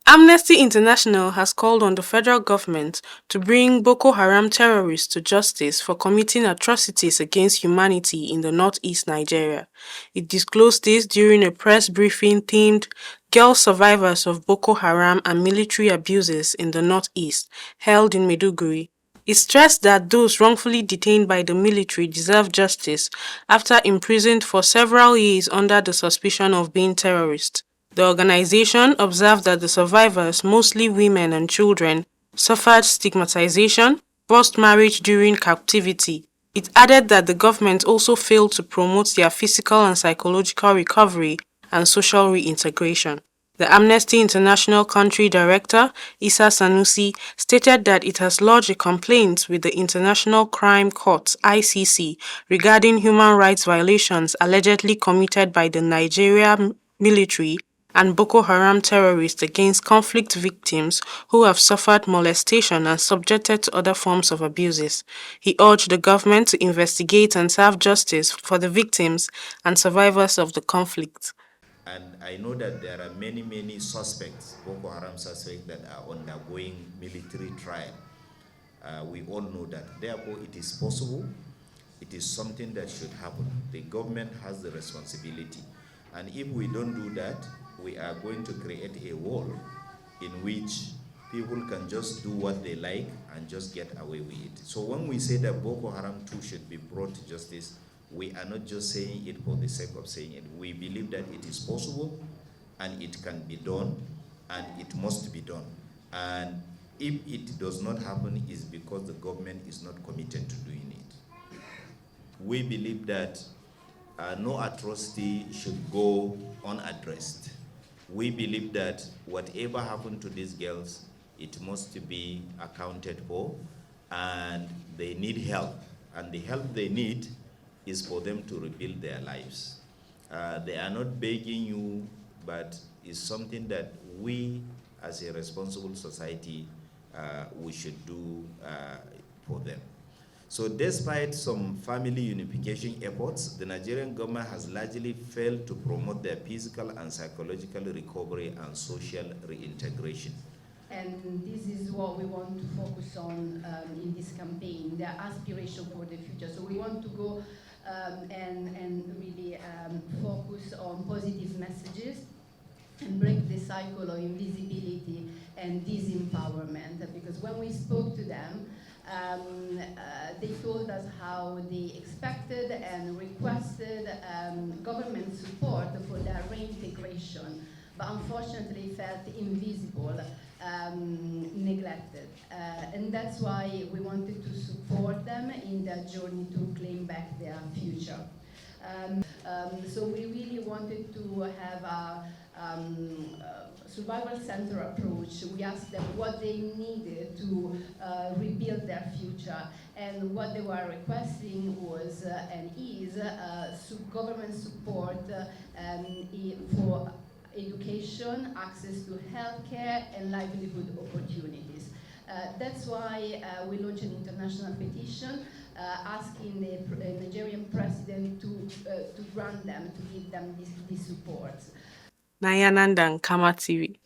Amnesty International has called on the federal government to bring Boko Haram terrorists to justice for committing atrocities against humanity in the northeast Nigeria. It disclosed this during a press briefing themed Girl Survivors of Boko Haram and Military Abuses in the Northeast, held in Maiduguri. It stressed that those wrongfully detained by the military deserve justice after imprisoned for several years under the suspicion of being terrorists. The organization observed that the survivors, mostly women and children, suffered stigmatization, forced marriage during captivity. It added that the government also failed to promote their physical and psychological recovery and social reintegration. The Amnesty International Country Director, Issa Sanusi, stated that it has lodged a complaint with the International Crime Court (ICC) regarding human rights violations allegedly committed by the Nigeria military and Boko Haram terrorists against conflict victims who have suffered molestation and subjected to other forms of abuses. He urged the government to investigate and serve justice for the victims and survivors of the conflict. And I know that there are many suspects, Boko Haram suspects, that are undergoing military trial. We all know that. Therefore, it is possible. It is something that should happen. The government has the responsibility. And if we don't do that, we are going to create a wall in which people can just do what they like and just get away with it. So when we say that Boko Haram too should be brought to justice, we are not just saying it for the sake of saying it. We believe that it is possible and it can be done and it must be done. And if it does not happen, it's because the government is not committed to doing it. We believe that no atrocity should go unaddressed. We believe that whatever happened to these girls, it must be accounted for, and they need help. And the help they need is for them to rebuild their lives. They are not begging you, but it's something that we, as a responsible society, we should do for them. So despite some family unification efforts, the Nigerian government has largely failed to promote their physical and psychological recovery and social reintegration. And this is what we want to focus on in this campaign, the aspiration for the future. So we want to go and really focus on positive messages and break the cycle of invisibility and disempowerment. Because when we spoke to them, they told us how they expected and requested government support for their reintegration, but unfortunately felt invisible, neglected. And that's why we wanted to support them in their journey to claim back their future. So we really wanted to have a survival center approach. We asked them what they needed to rebuild their future, and what they were requesting was and is government support for education, access to healthcare, and livelihood opportunities. That's why we launched an international petition asking the Nigerian president to grant them, to give them this support. Nayanandan Kama TV.